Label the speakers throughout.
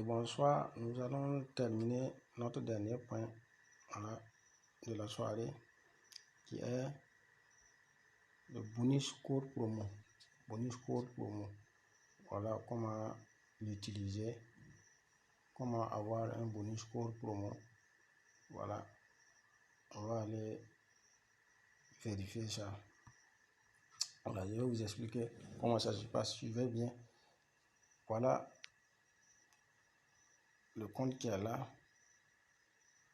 Speaker 1: Bonsoir, nous allons terminer notre dernier point de la soirée qui est le bonus code promo. Bonus code promo. Voilà comment l'utiliser, comment avoir un bonus code promo. Voilà, on va aller vérifier ça. Voilà, je vais vous expliquer comment ça se passe. Suivez bien. Voilà le compte qui est là.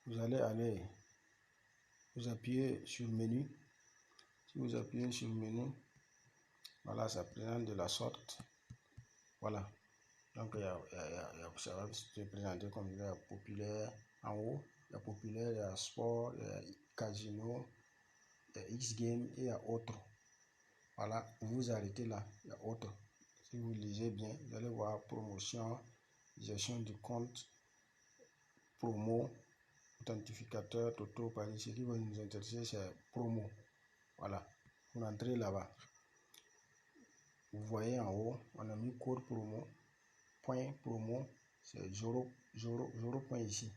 Speaker 1: Vous allez vous appuyez sur le menu. Si vous appuyez sur le menu, voilà, ça présente de la sorte. Voilà. Donc, ça va se présenter comme il y a populaire en haut. Il y a populaire, il y a sport, il y a casino, il y a X-game et il y a autres. Voilà, vous vous arrêtez là, il y a autres. Si vous lisez bien, vous allez voir promotion, gestion du compte, promo, authentificateur, toto, pari. Ce qui va nous intéresser, c'est promo. Voilà, vous entrez là-bas. Vous voyez en haut, on a mis code promo, point promo, c'est 0 point ici.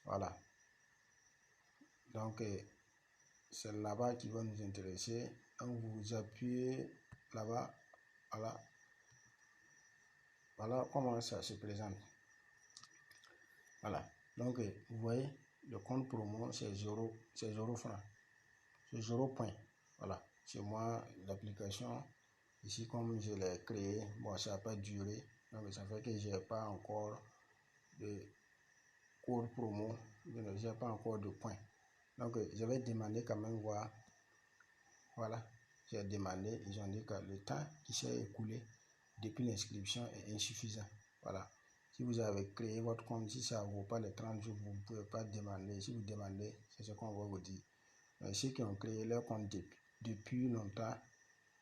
Speaker 1: Voilà. Donc, c'est là-bas qui va nous intéresser. Donc, vous appuyez là-bas. Voilà. Voilà comment ça se présente. Voilà. Donc, vous voyez, le compte promo, c'est 0 francs. C'est 0 point. Voilà. C'est moi, l'application. Ici, comme je l'ai créé, bon, ça n'a pas duré. Donc, ça fait que je n'ai pas encore de code promo. Je n'ai pas encore de points. Donc, je vais demander quand même voir. Voilà. J'ai demandé. Ils ont dit que le temps qui s'est écoulé depuis l'inscription est insuffisant. Voilà. Si vous avez créé votre compte, si ça ne vaut pas les 30 jours, vous ne pouvez pas demander. Si vous demandez, c'est ce qu'on va vous dire. Mais ceux qui ont créé leur compte depuis longtemps,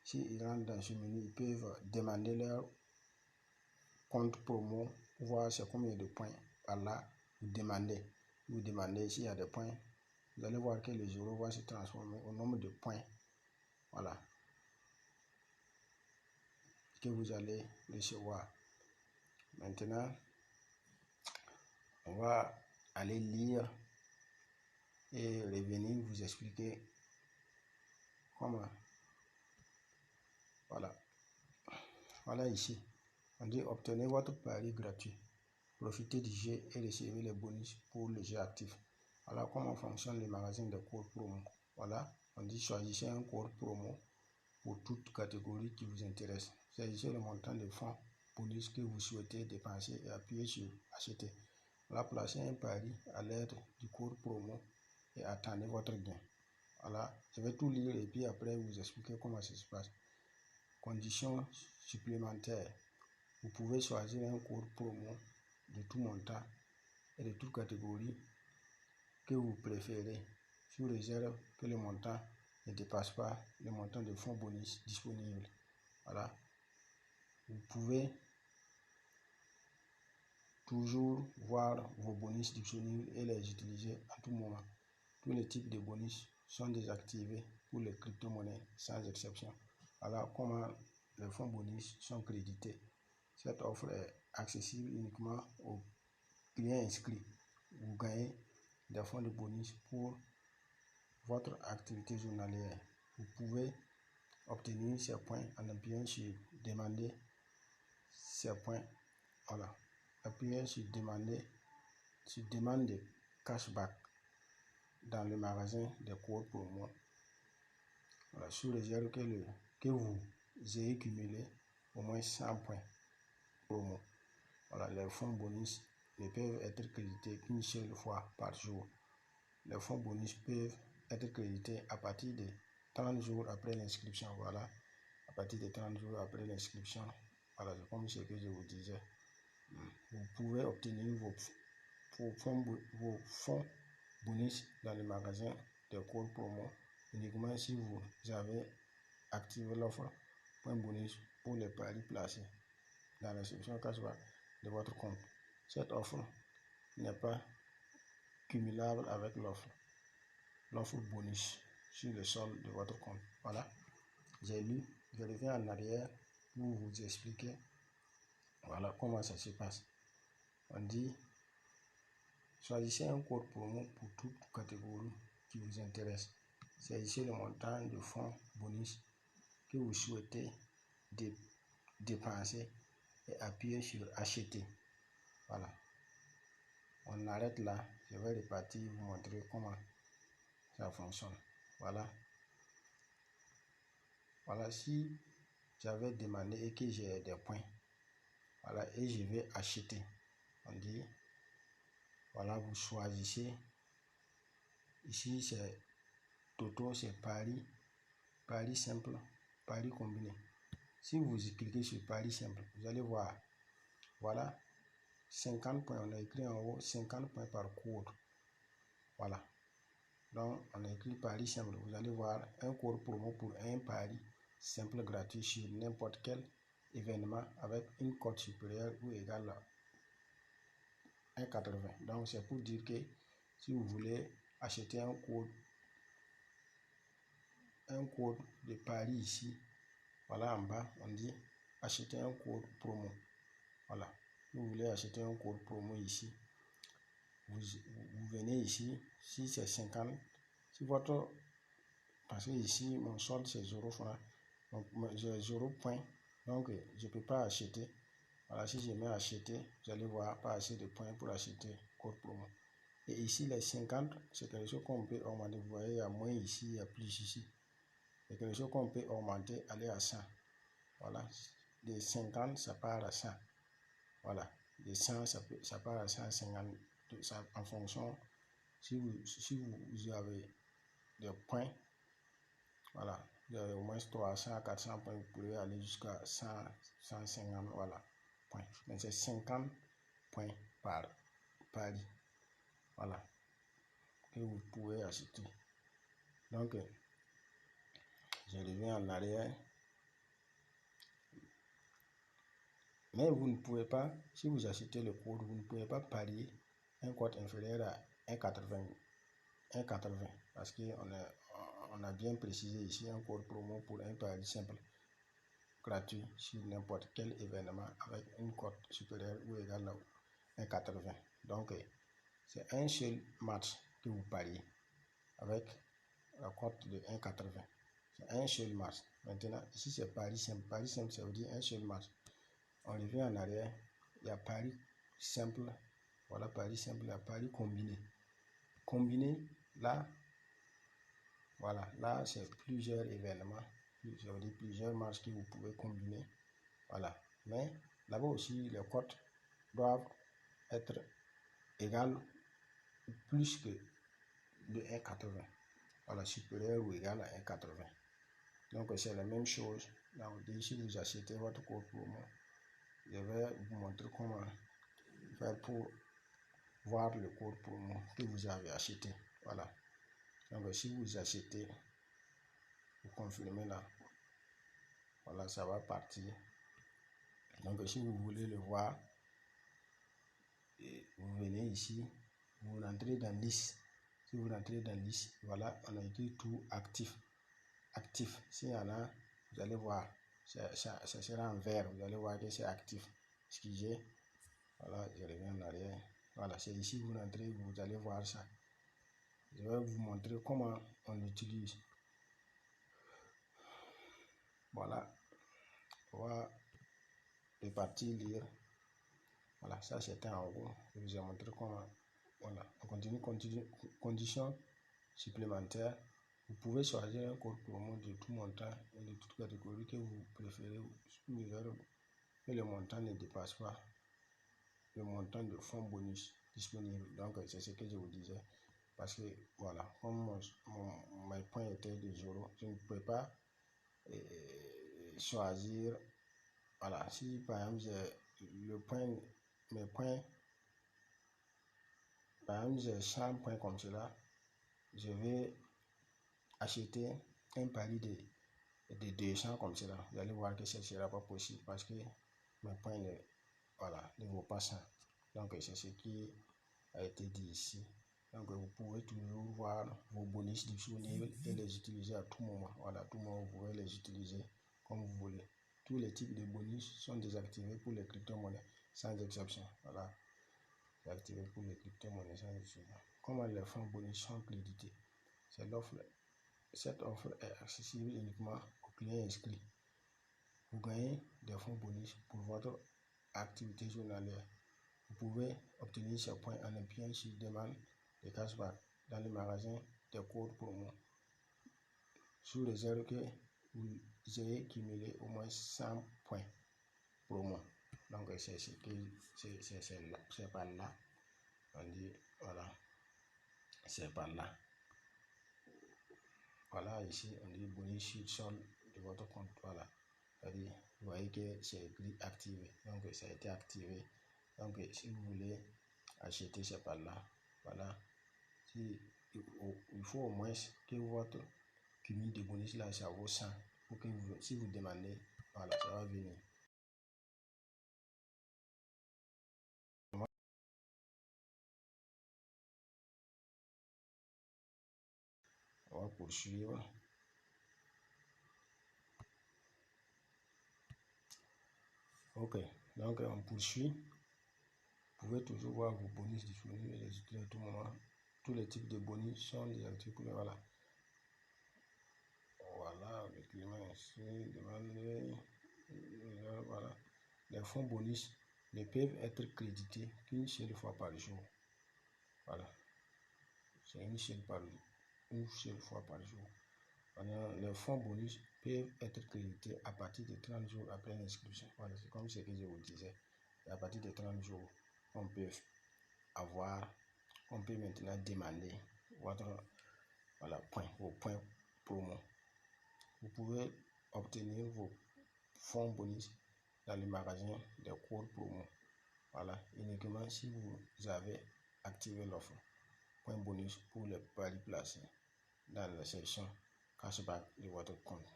Speaker 1: s'ils rentrent dans ce menu, ils peuvent demander leur compte promo pour voir c'est combien de points. Par là, vous demandez s'il y a des points. Vous allez voir que le 0 va se transformer au nombre de points. Voilà. Que vous allez recevoir. Maintenant, on va aller lire et revenir vous expliquer comment. Voilà. Voilà ici. On dit obtenez votre pari gratuit. Profitez du jeu et recevez les bonus pour le jeu actif. Voilà comment fonctionne le magasin de codes promo. Voilà. On dit choisissez un code promo pour toute catégorie qui vous intéresse. Choisissez le montant de fonds bonus que vous souhaitez dépenser et appuyez sur acheter. Voilà, placez un pari à l'aide du code promo et attendez votre gain. Voilà, je vais tout lire et puis après vous expliquer comment ça se passe. Conditions supplémentaires. Vous pouvez choisir un code promo de tout montant et de toute catégorie que vous préférez, sous réserve que le montant ne dépasse pas le montant de fonds bonus disponible. Voilà. Vous pouvez toujours voir vos bonus disponibles et les utiliser à tout moment. Tous les types de bonus sont désactivés pour les crypto-monnaies sans exception. Alors, comment les fonds bonus sont crédités? Cette offre est accessible uniquement aux clients inscrits. Vous gagnez des fonds de bonus pour votre activité journalière. Vous pouvez obtenir ces points en appuyant sur demander ces points. Voilà. Appuyez sur demande de cashback dans le magasin des codes promo. Voilà, sous réserve que vous ayez cumulé au moins 100 points promo. Voilà, les fonds bonus ne peuvent être crédités qu'une seule fois par jour. Les fonds bonus peuvent être crédités à partir de 30 jours après l'inscription. Voilà, à partir de 30 jours après l'inscription. Voilà, c'est comme ce que je vous disais. Vous pouvez obtenir vos fonds bonus dans le magasin de codes promo uniquement si vous avez activé l'offre point bonus pour les paris placés dans la section cashback de votre compte. Cette offre n'est pas cumulable avec l'offre bonus sur le solde de votre compte. Voilà, j'ai lu, je reviens en arrière pour vous expliquer voilà comment ça se passe. on dit choisissez un code promo pour toute catégorie qui vous intéresse. Saisissez le montant de fonds bonus que vous souhaitez dépenser et appuyez sur acheter. Voilà. On arrête là. Je vais repartir vous montrer comment ça fonctionne. Voilà. Voilà, si j'avais demandé et que j'ai des points, voilà, et je vais acheter. On dit, voilà, vous choisissez. Ici, c'est Toto, c'est pari simple, pari combiné. Si vous cliquez sur pari simple, vous allez voir, voilà, 50 points. On a écrit en haut 50 points par code. Voilà. Donc, on a écrit pari simple. Vous allez voir un code promo pour un pari simple gratuit sur n'importe quel événement avec une cote supérieure ou égale à 1,80. Donc, c'est pour dire que si vous voulez acheter un code de pari ici, voilà en bas, on dit acheter un code promo. Voilà. Si vous voulez acheter un code promo ici, vous venez ici, si c'est 50, si votre, parce que ici, mon solde c'est 0 francs, donc j'ai 0 points, donc je ne peux pas acheter. Voilà, si je mets acheter, vous allez voir pas assez de points pour acheter code promo. Et ici, les 50, c'est quelque chose qu'on peut augmenter. Vous voyez, il y a moins ici, il y a plus ici. C'est quelque chose qu'on peut augmenter, aller à 100. Voilà, de 50, ça part à 100. Voilà, de 100, ça part à 150. Ça, en fonction, si vous avez des points, voilà, vous avez au moins 300, 400 points, vous pouvez aller jusqu'à 100, 150, voilà, points. Mais c'est 50 points par pari. Voilà, que vous pouvez acheter. Donc, je reviens en arrière. Mais vous ne pouvez pas, si vous achetez le code, vous ne pouvez pas parier un code inférieur à 1,80. Parce qu'on a bien précisé ici un code promo pour un pari simple gratuit sur n'importe quel événement avec une cote supérieure ou égale à 1,80. Donc, c'est un seul match que vous pariez avec la cote de 1,80. C'est un seul match. Maintenant, ici, c'est pari simple. Pari simple, ça veut dire un seul match. On revient en arrière. Il y a pari simple. Voilà, pari simple. Il y a pari combiné. Combiné, là, voilà, là, c'est plusieurs événements. Ça veut dire plusieurs matchs que vous pouvez combiner. Voilà. Mais là-bas aussi, les cotes doivent être égales ou plus que de 1,80. Voilà, supérieur ou égal à 1,80. Donc, c'est la même chose. Donc, si vous achetez votre code promo, je vais vous montrer comment faire pour voir le code promo que vous avez acheté. Voilà. Donc, si vous achetez, vous confirmez là. Voilà, ça va partir. Donc, si vous voulez le voir, vous venez ici, vous rentrez dans liste. Si vous rentrez dans liste, voilà, on a écrit tout actif. Actif. S'il y en a, vous allez voir, ça sera en vert. Vous allez voir que c'est actif. Excusez. Voilà, je reviens en arrière. Voilà, c'est ici, vous rentrez, vous allez voir ça. Je vais vous montrer comment on l'utilise. Voilà, on va repartir lire. Voilà, ça c'était en haut. Je vous ai montré comment. Voilà, on continue. Conditions supplémentaires. Vous pouvez choisir un code promo de tout montant et de toute catégorie que vous préférez, que le montant ne dépasse pas le montant de fonds bonus disponible. Donc, c'est ce que je vous disais. Parce que, voilà, comme mes points étaient de 0, je ne pouvais pas choisir. Voilà, si par exemple j'ai mes points, par exemple j'ai 100 points comme cela, je vais acheter un pari de 200 comme cela. Vous allez voir que ce ne sera pas possible parce que mes points ne vaut pas ça. Donc, c'est ce qui a été dit ici. Donc, vous pouvez toujours voir vos bonus disponibles et les utiliser à tout moment. Voilà, à tout moment, vous pouvez les utiliser comme vous voulez. Tous les types de bonus sont désactivés pour les crypto-monnaies, sans exception. Voilà. activé pour les crypto-monnaies sans exclusion. Comment les fonds bonus sont crédités? Cette offre est accessible uniquement aux clients inscrits. Vous gagnez des fonds bonus pour votre activité journalière. Vous pouvez obtenir ces points en appuyant sur demande de cashback dans le magasin des codes promo, sous réserve que vous ayez cumulé au moins 100 points promo. Donc c'est par là, on dit voilà, c'est par là. Voilà, ici on dit bonus sur solde de votre compte. Voilà, c'est-à-dire vous voyez que c'est écrit activé, donc ça a été activé. Donc si vous voulez acheter, c'est par là. Voilà, il faut au moins que votre cumul de bonus là, ça vaut 100 pour que si vous demandez, voilà, ça va venir. On va poursuivre. Ok, donc on poursuit. Vous pouvez toujours voir vos bonus disponibles et les utiliser à tout moment. Tous les types de bonus sont désactivés. Voilà. Voilà, le client ici demande. Voilà. Les fonds bonus ne peuvent être crédités qu'une seule fois par jour. Voilà. C'est une seule fois par jour. Voilà. Les fonds bonus peuvent être crédités à partir de 30 jours après l'inscription. Voilà, c'est comme ce que je vous disais. Et à partir de 30 jours, on peut maintenant demander votre vos points promo. Vous pouvez obtenir vos fonds bonus dans le magasin des codes promo. Voilà, uniquement si vous avez activé l'offre point bonus pour les paris placés dans la section cashback de votre compte.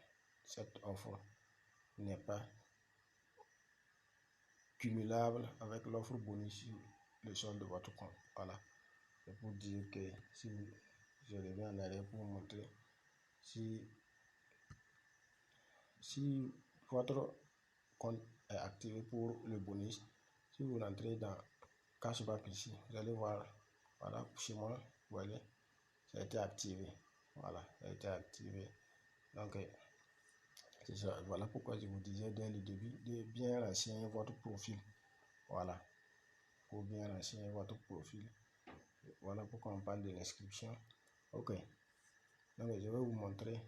Speaker 1: Cette offre n'est pas cumulable avec l'offre bonus sur le solde de votre compte. Voilà, c'est pour dire que si je reviens en arrière pour vous montrer si votre compte est activé pour le bonus, si vous rentrez dans cashback ici, vous allez voir, voilà, chez moi, vous voyez, ça a été activé. Voilà, ça a été activé. Donc, c'est ça. Voilà pourquoi je vous disais dès le début de bien renseigner votre profil. Voilà, pour bien renseigner votre profil. Voilà pourquoi on parle de l'inscription. Ok, donc je vais vous montrer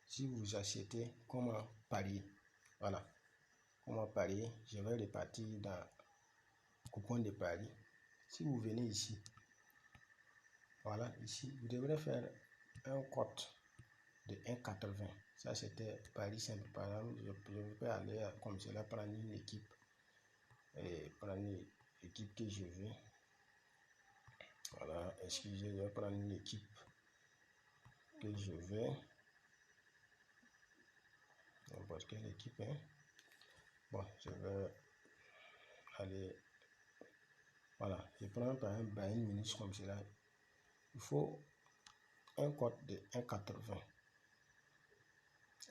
Speaker 1: si vous achetez comment parier. Voilà, comment parier. Je vais repartir dans coupon de paris. Si vous venez ici, voilà, ici, vous devrez faire un code de 1,80. Ça, c'était pari simple. Par exemple, je peux aller comme cela, prendre une équipe. Et prendre l'équipe que je veux. Voilà, excusez, je vais prendre une équipe que je veux. N'importe quelle équipe. Hein. Bon, je vais aller. Voilà, je prends par exemple Bayern Munich comme cela. Il faut un code de 1,80.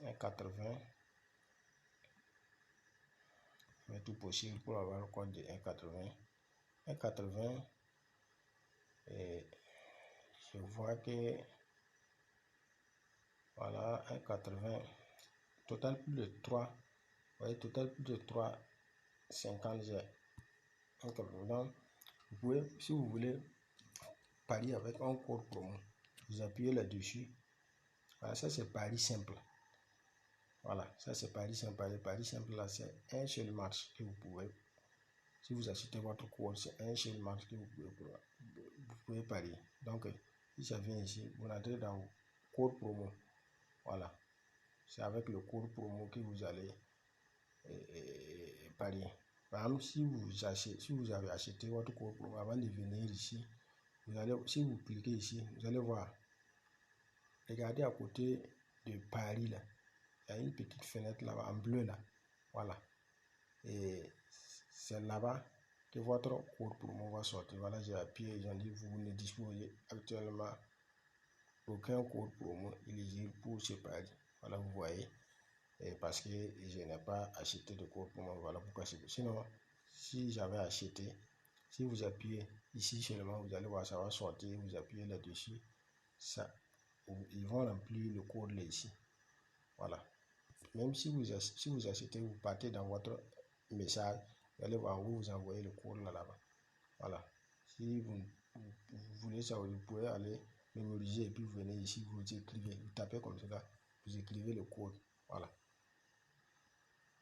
Speaker 1: 1,80. Mais tout possible pour avoir le code de 1,80. 1,80. Et je vois que voilà, 1,80. Total plus de 3. Vous voyez, total plus de 3,50 G. Donc, vous pouvez, si vous voulez parier avec un code promo, vous appuyez là-dessus. Voilà, ça c'est pari simple. Voilà, ça c'est pari simple. Le pari simple là, c'est un seul match que vous pouvez. Si vous achetez votre code, c'est un seul match que vous pouvez parier. Donc, si ça vient ici, vous entrez dans le code promo. Voilà, c'est avec le code promo que vous allez parier. Par exemple, si vous avez acheté votre code promo avant de venir ici, si vous cliquez ici, vous allez voir. Regardez à côté de Paris là. Il y a une petite fenêtre là-bas en bleu là. Voilà. Et c'est là-bas que votre code promo va sortir. Voilà, j'ai appuyé. Ils ont dit vous ne disposez actuellement aucun code promo éligible pour ce pari. Voilà, vous voyez. Et parce que je n'ai pas acheté de code promo. Voilà pourquoi c'est. Sinon, si j'avais acheté, si vous appuyez ici seulement, vous allez voir, ça va sortir, vous appuyez là-dessus, ça, ils vont remplir le code là ici. Voilà. Même si vous achetez, vous partez dans votre message, vous allez voir où vous envoyez le code là-bas. Voilà. Si vous voulez ça, vous pouvez aller mémoriser et puis vous venez ici, vous écrivez, vous tapez comme cela, vous écrivez le code. Voilà.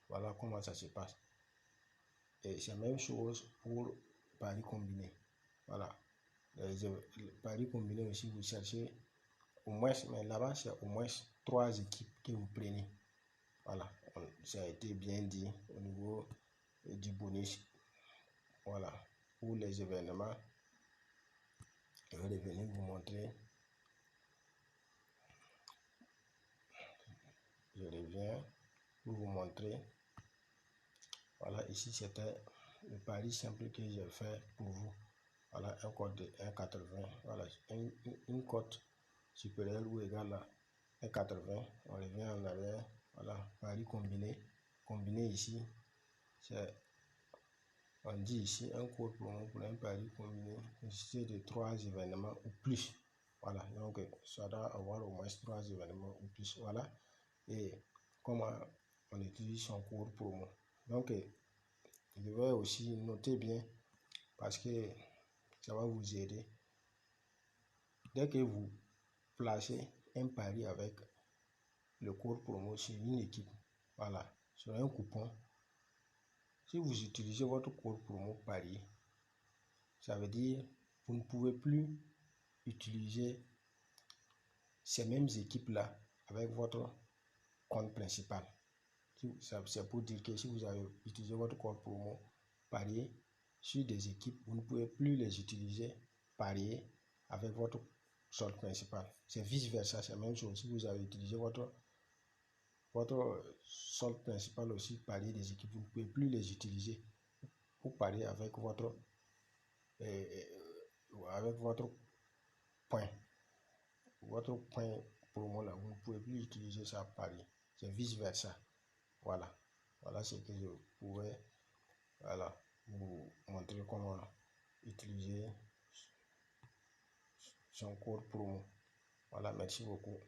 Speaker 1: Voilà comment ça se passe. Et c'est la même chose pour paris combiné. Voilà. Les paris combinés aussi, vous cherchez au moins, mais là-bas, c'est au moins 3 équipes que vous prenez. Voilà. Ça a été bien dit au niveau du bonus. Voilà. Pour les événements, je vais venir vous montrer. Je reviens pour vous montrer. Voilà, ici c'était le pari simple que j'ai fait pour vous. Voilà, un code de 1,80. Voilà, une cote supérieure ou égale à 1,80. On revient en arrière. Voilà, pari combiné. Combiné ici, c'est, on dit ici un code promo pour un pari combiné consisté de 3 événements ou plus. Voilà, donc ça doit avoir au moins 3 événements ou plus. Voilà, et comment on utilise son code promo. Donc, je vais aussi noter bien parce que ça va vous aider. Dès que vous placez un pari avec le code promo sur une équipe, voilà, sur un coupon, si vous utilisez votre code promo pari, ça veut dire vous ne pouvez plus utiliser ces mêmes équipes-là avec votre compte principal. C'est pour dire que si vous avez utilisé votre code promo parier sur des équipes, vous ne pouvez plus les utiliser parier avec votre solde principal. C'est vice-versa, c'est la même chose. Si vous avez utilisé votre solde principal aussi parier des équipes, vous ne pouvez plus les utiliser pour parier avec votre point. Votre point promo là, vous ne pouvez plus utiliser ça parier. C'est vice-versa. Voilà. Voilà ce que je pouvais vous montrer comment utiliser son code promo. Voilà, merci beaucoup.